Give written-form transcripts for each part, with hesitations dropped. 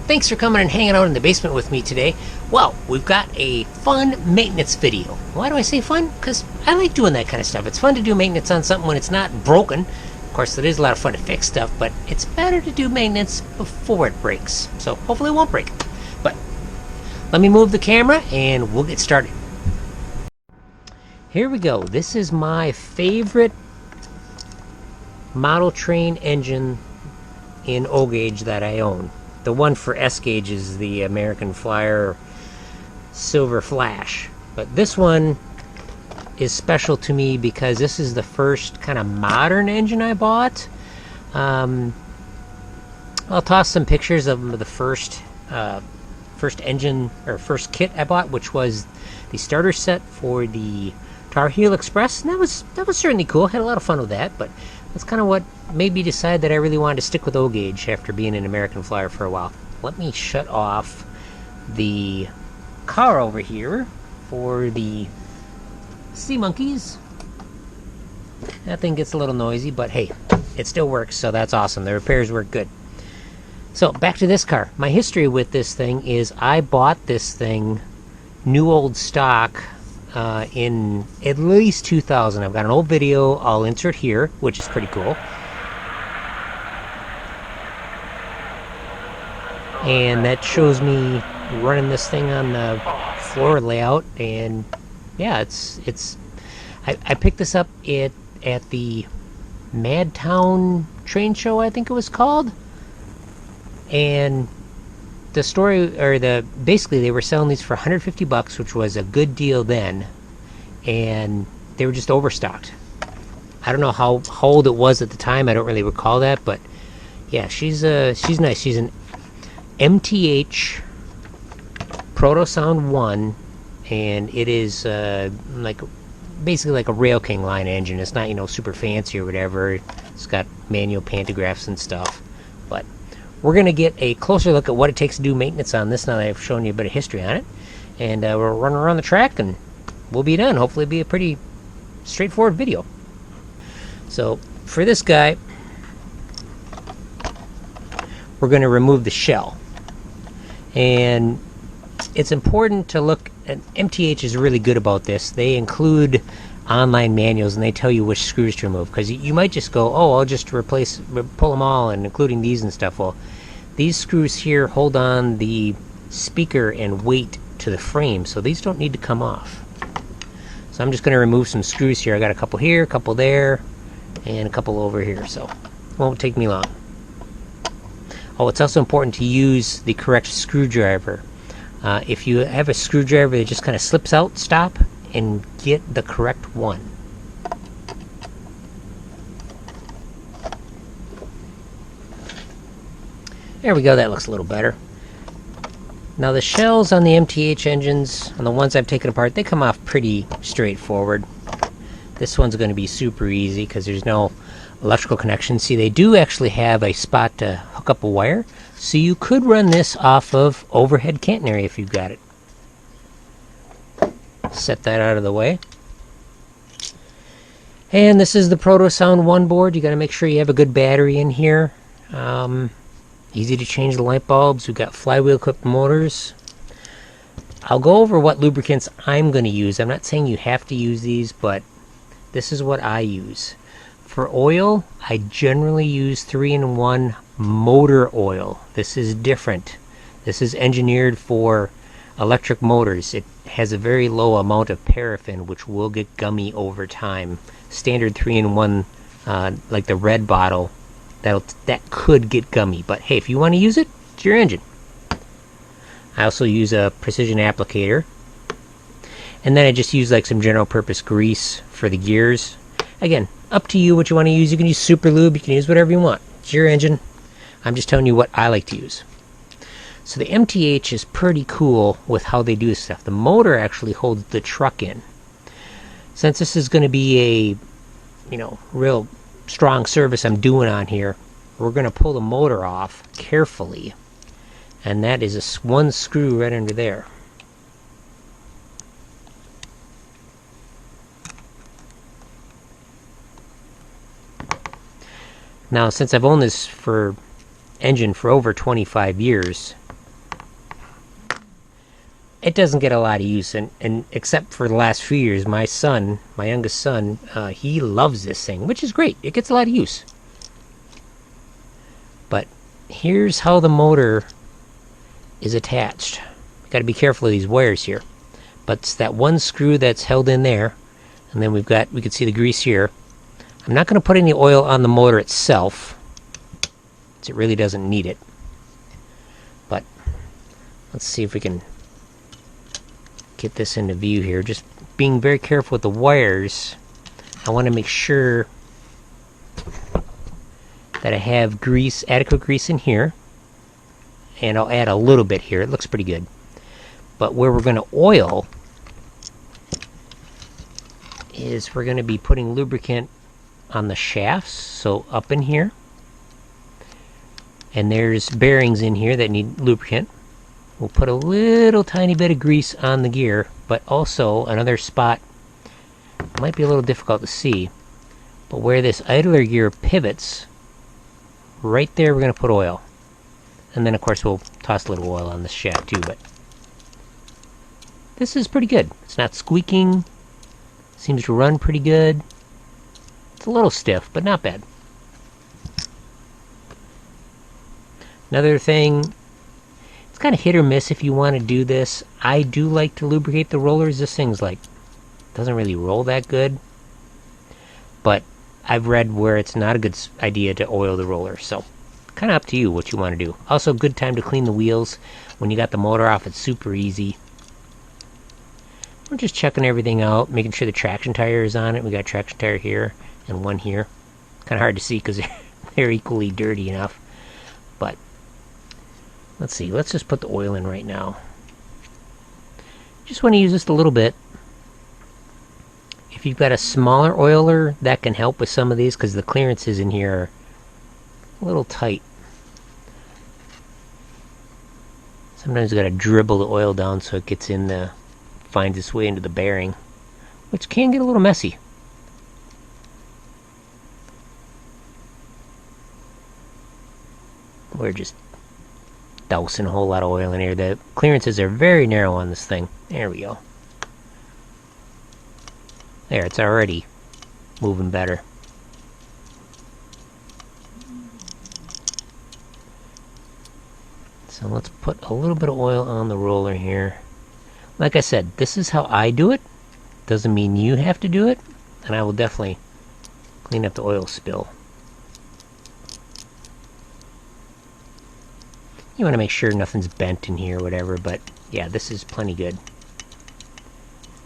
Thanks for coming and hanging out in the basement with me today. Well, we've got a fun maintenance video. Why do I say fun? Because I like doing that kind of stuff. It's fun to do maintenance on something when it's not broken. Of course, it is a lot of fun to fix stuff, but it's better to do maintenance before it breaks. So hopefully it won't break. But let me move the camera and we'll get started. Here we go. This is my favorite model train engine in O gauge that I own. The one for S gauge is the American Flyer Silver Flash, but this one is special to me because this is the first kind of modern engine I bought. I'll toss some pictures of the first engine or first kit I bought, which was the starter set for the Tar Heel Express, and that was certainly cool. Had a lot of fun with that, but that's kind of what made me decide that I really wanted to stick with O gauge after being an American Flyer for a while. Let me shut off the car over here for the sea monkeys. That thing gets a little noisy, but hey, it still works, so that's awesome. The repairs work good. So back to this car. My history with this thing is I bought this thing new old stock in at least 2000. I've got an old video I'll insert here, which is pretty cool. And that shows me running this thing on the floor layout, and yeah, I picked this up at the Madtown train show, I think it was called. And the story, or basically they were selling these for $150, which was a good deal then, and they were just overstocked. I don't know how old it was at the time. I don't really recall that, but yeah, she's nice. She's an MTH Proto Sound 1, and it is basically like a Rail King line engine. It's not, super fancy or whatever. It's got manual pantographs and stuff, but we're going to get a closer look at what it takes to do maintenance on this now that I've shown you a bit of history on it. And we'll run around the track and we'll be done. Hopefully it'll be a pretty straightforward video. So for this guy, we're going to remove the shell. And it's important to look, and MTH is really good about this. They include online manuals and they tell you which screws to remove, because you might just go, oh, I'll just pull them all, and including these and stuff. Well, these screws here hold on the speaker and weight to the frame, so these don't need to come off. So I'm just going to remove some screws here. I got a couple here, a couple there, and a couple over here, so it won't take me long. Oh, it's also important to use the correct screwdriver. If you have a screwdriver that just kind of slips out, stop and get the correct one. There we go, that looks a little better. Now the shells on the MTH engines, on the ones I've taken apart, they come off pretty straightforward. This one's going to be super easy because there's no electrical connection. See, they do actually have a spot to hook up a wire, so you could run this off of overhead catenary if you've got it. Set that out of the way. And this is the Proto Sound 1 board. You got to make sure you have a good battery in here. Easy to change the light bulbs. We've got flywheel clipped motors. I'll go over what lubricants I'm going to use. I'm not saying you have to use these, but this is what I use. For oil, I generally use 3-in-1 motor oil. This is different. This is engineered for electric motors. It has a very low amount of paraffin, which will get gummy over time. Standard 3-in-1, like the red bottle, that could get gummy. But hey, if you want to use it, it's your engine. I also use a precision applicator. And then I just use like some general purpose grease for the gears. Again, up to you what you want to use. You can use super lube, you can use whatever you want. It's your engine. I'm just telling you what I like to use. So the MTH is pretty cool with how they do this stuff. The motor actually holds the truck in. Since this is going to be a, real strong service I'm doing on here, we're going to pull the motor off carefully. And that is one screw right under there. Now, since I've owned this engine for over 25 years, it doesn't get a lot of use, and except for the last few years, my youngest son, he loves this thing, which is great. It gets a lot of use. But here's how the motor is attached. Got to be careful of these wires here. But it's that one screw that's held in there, and then we can see the grease here. I'm not going to put any oil on the motor itself, because it really doesn't need it. But let's see if we can get this into view here. Just being very careful with the wires. I want to make sure that I have adequate grease in here. And I'll add a little bit here. It looks pretty good. But where we're going to oil is we're going to be putting lubricant on the shafts, so up in here. And there's bearings in here that need lubricant. We'll put a little tiny bit of grease on the gear, but also another spot, might be a little difficult to see, but where this idler gear pivots, right there we're going to put oil. And then of course we'll toss a little oil on this shaft too, but this is pretty good. It's not squeaking, seems to run pretty good. It's a little stiff, but not bad. Another thing, it's kind of hit or miss if you want to do this. I do like to lubricate the rollers. This thing's like, doesn't really roll that good. But I've read where it's not a good idea to oil the roller, so kind of up to you what you want to do. Also, good time to clean the wheels. When you got the motor off, it's super easy. We're just checking everything out, making sure the traction tire is on it. We got a traction tire here and one here. Kind of hard to see because they're equally dirty enough. But let's see, let's just put the oil in right now. Just want to use just a little bit. If you've got a smaller oiler, that can help with some of these because the clearances in here are a little tight. Sometimes you got to dribble the oil down so it gets in the, finds its way into the bearing, which can get a little messy. We're just dousing a whole lot of oil in here. The clearances are very narrow on this thing. There we go. There, it's already moving better. So let's put a little bit of oil on the roller here. Like I said, this is how I do it. Doesn't mean you have to do it. And I will definitely clean up the oil spill. You want to make sure nothing's bent in here or whatever, but yeah, this is plenty good.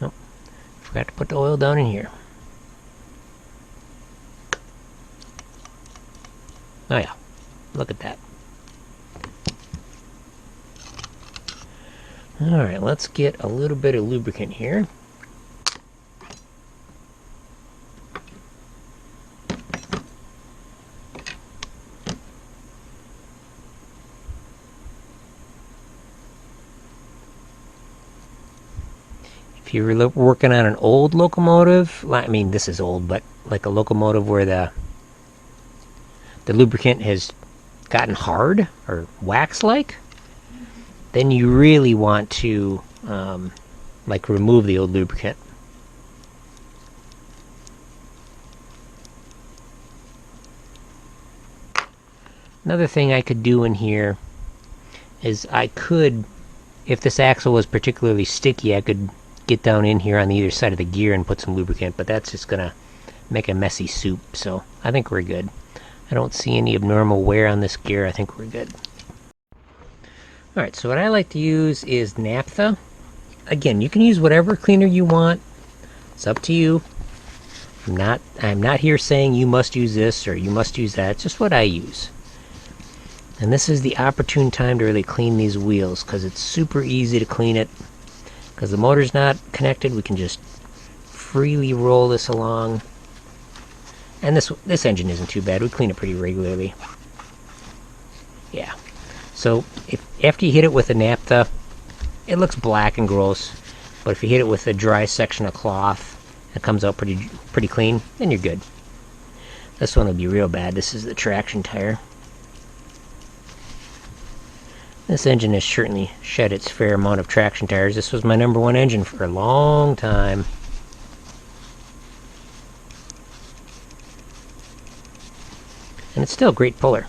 Oh, forgot to put the oil down in here. Oh yeah, look at that. Alright, let's get a little bit of lubricant here. If you're working on an old locomotive, I mean this is old, but like a locomotive where the lubricant has gotten hard or wax-like, then you really want to like remove the old lubricant. Another thing I could do in here is I could, if this axle was particularly sticky, I could get down in here on either side of the gear and put some lubricant, but that's just gonna make a messy soup, so I think we're good. I don't see any abnormal wear on this gear. I think we're good. Alright, so what I like to use is naphtha. Again, you can use whatever cleaner you want. It's up to you. I'm not here saying you must use this or you must use that. It's just what I use. And this is the opportune time to really clean these wheels because it's super easy to clean it. Because the motor's not connected, we can just freely roll this along. And this engine isn't too bad. We clean it pretty regularly. Yeah. So after you hit it with a naphtha, it looks black and gross. But if you hit it with a dry section of cloth, it comes out pretty clean, then you're good. This one will be real bad. This is the traction tire. This engine has certainly shed its fair amount of traction tires. This was my #1 engine for a long time. And it's still a great puller.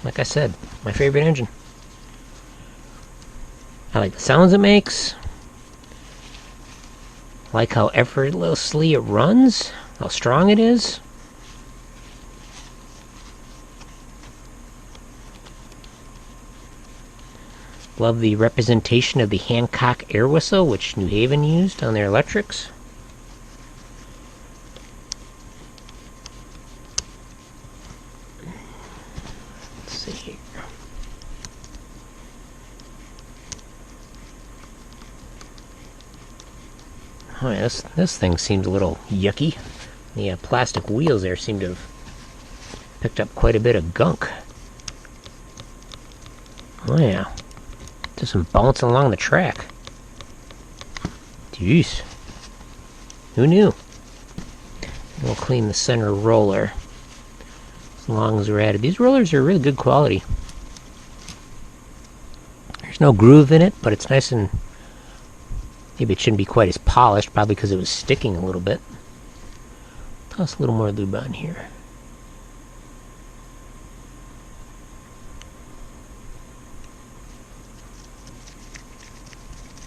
Like I said, my favorite engine. I like the sounds it makes. I like how effortlessly it runs, how strong it is. Love the representation of the Hancock air whistle, which New Haven used on their electrics. Let's see here. Oh yeah, this thing seems a little yucky. The plastic wheels there seem to have picked up quite a bit of gunk. Oh yeah. Just some bouncing along the track. Jeez. Who knew? We'll clean the center roller. As long as we're at it. These rollers are really good quality. There's no groove in it, but it's nice and... Maybe it shouldn't be quite as polished, probably because it was sticking a little bit. Toss a little more lube on here.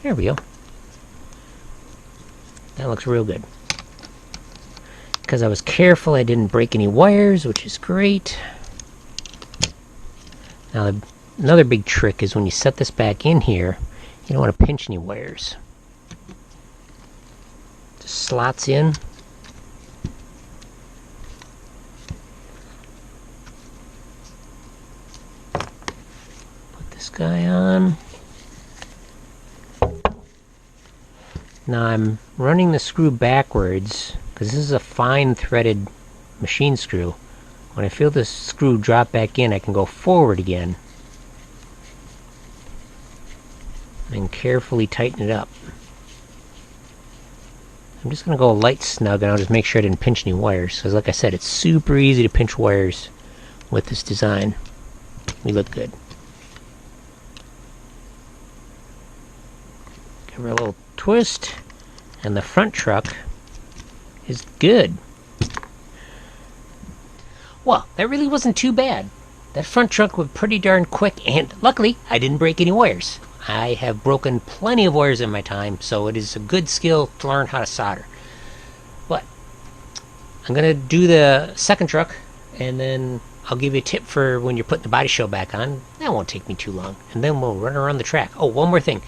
There we go. That looks real good. Because I was careful, I didn't break any wires, which is great. Now, another big trick is when you set this back in here, you don't want to pinch any wires. Just slots in. Put this guy on. Now I'm running the screw backwards because this is a fine threaded machine screw. When I feel this screw drop back in, I can go forward again and carefully tighten it up. I'm just going to go light snug, and I'll just make sure I didn't pinch any wires, because like I said, it's super easy to pinch wires with this design. We look good. Give her a little twist, and the front truck is good. Well, that really wasn't too bad. That front truck was pretty darn quick, and luckily I didn't break any wires. I have broken plenty of wires in my time, so it is a good skill to learn how to solder. But I'm going to do the second truck, and then I'll give you a tip for when you're putting the body shell back on. That won't take me too long, and then we'll run around the track. Oh, one more thing.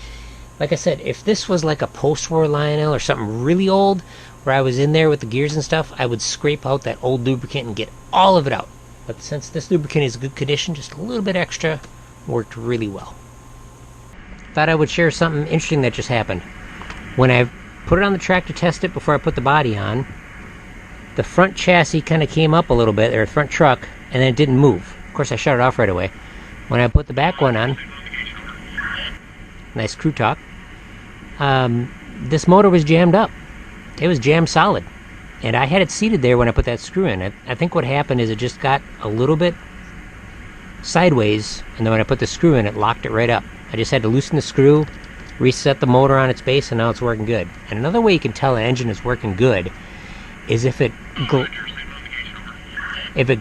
Like I said, if this was like a post-war Lionel or something really old, where I was in there with the gears and stuff, I would scrape out that old lubricant and get all of it out. But since this lubricant is in good condition, just a little bit extra worked really well. Thought I would share something interesting that just happened. When I put it on the track to test it before I put the body on, the front chassis kind of came up a little bit, or the front truck, and then it didn't move. Of course, I shut it off right away. When I put the back one on, nice crew talk, this motor was jammed up. It was jammed solid. And I had it seated there when I put that screw in. I think what happened is it just got a little bit sideways, and then when I put the screw in, it locked it right up. I just had to loosen the screw, reset the motor on its base, and now it's working good. And another way you can tell an engine is working good is if it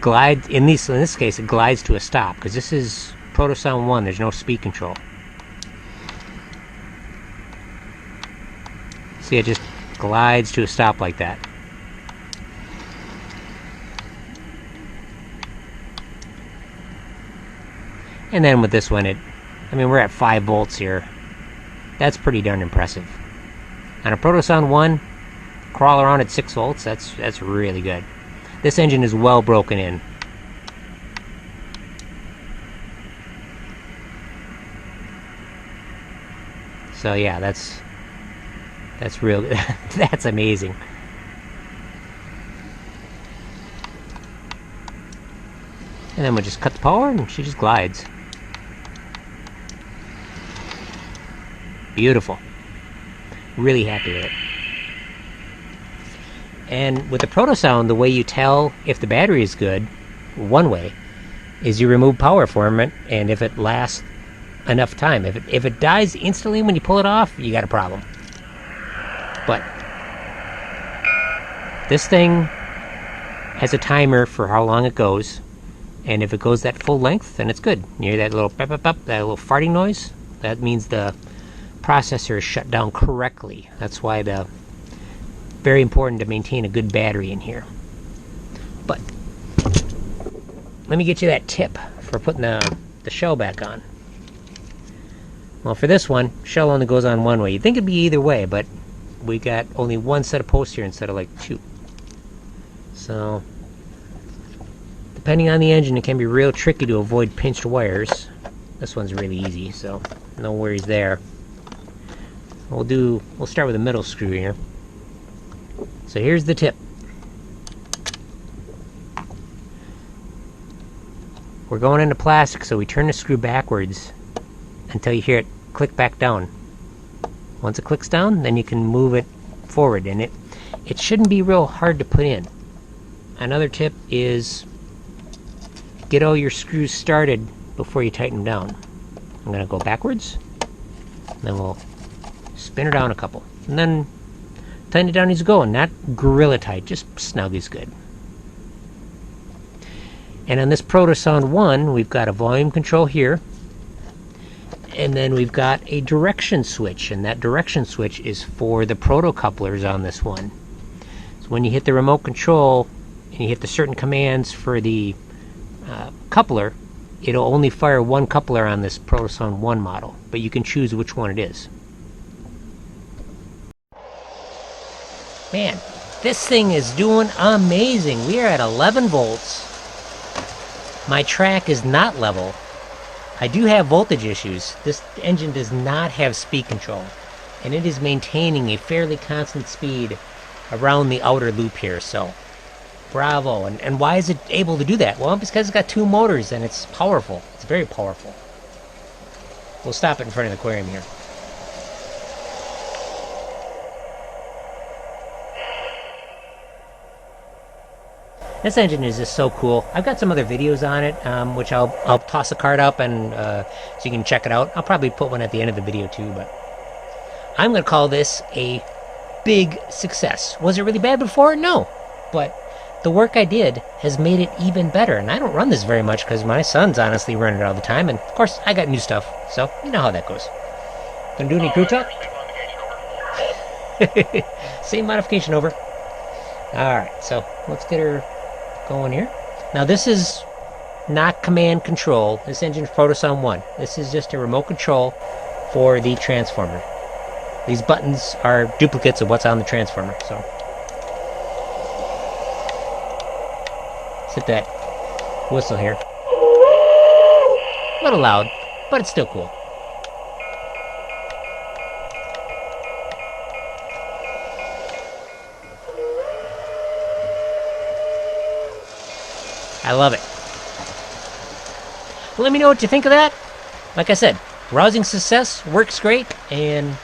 glides, in this case, it glides to a stop, because this is Protosound 1, there's no speed control. See, it just glides to a stop like that. And then with this one, we're at 5 volts here. That's pretty darn impressive. On a Protosound 1, crawl around at 6 volts, that's really good. This engine is well broken in. So yeah, that's real. That's amazing. And then we'll just cut the power, and she just glides. Beautiful. Really happy with it. And with the Protosound, the way you tell if the battery is good, one way, is you remove power from it, and if it lasts enough time. If it dies instantly when you pull it off, you got a problem. But this thing has a timer for how long it goes, and if it goes that full length, then it's good. You hear that little pep, pep, pep, that little farting noise? That means the processor is shut down correctly. That's why very important to maintain a good battery in here. But let me get you that tip for putting the shell back on. Well, for this one, shell only goes on one way. You'd think it'd be either way, but we got only one set of posts here instead of like two. So, depending on the engine, it can be real tricky to avoid pinched wires. This one's really easy, so no worries there. We'll start with a middle screw here. So here's the tip. We're going into plastic, so we turn the screw backwards until you hear it click back down. Once it clicks down, then you can move it forward, and it shouldn't be real hard to put in. Another tip is get all your screws started before you tighten them down. I'm going to go backwards, and then we'll spin her down a couple, and then tighten it down as you go, and not gorilla tight, just snug is good. And on this Protosound 1, we've got a volume control here, and then we've got a direction switch, and that direction switch is for the proto couplers on this one. So when you hit the remote control and you hit the certain commands for the coupler, it'll only fire one coupler on this Protosound 1 model, but you can choose which one it is. Man, this thing is doing amazing. We are at 11 volts. My track is not level. I do have voltage issues. This engine does not have speed control, and it is maintaining a fairly constant speed around the outer loop here, so bravo. And why is it able to do that? Well, because it's got two motors and it's powerful. It's very powerful. We'll stop it in front of the aquarium here. This engine is just so cool. I've got some other videos on it, which I'll toss a card up and so you can check it out. I'll probably put one at the end of the video too, but I'm going to call this a big success. Was it really bad before? No, but the work I did has made it even better, and I don't run this very much because my son's honestly running it all the time, and of course I got new stuff, so you know how that goes. Gonna do any crew talk? Same modification over. Alright, so let's get her going here. Now this is not command control. This engine's Protosound 1. This is just a remote control for the transformer. These buttons are duplicates of what's on the transformer, so hit that whistle here. A little loud, but it's still cool. I love it. Well, let me know what you think of that. Like I said, rousing success, works great, and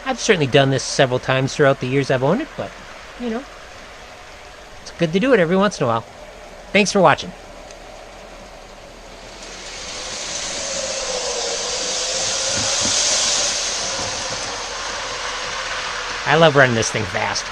I've certainly done this several times throughout the years I've owned it, but, you know, it's good to do it every once in a while. Thanks for watching. I love running this thing fast.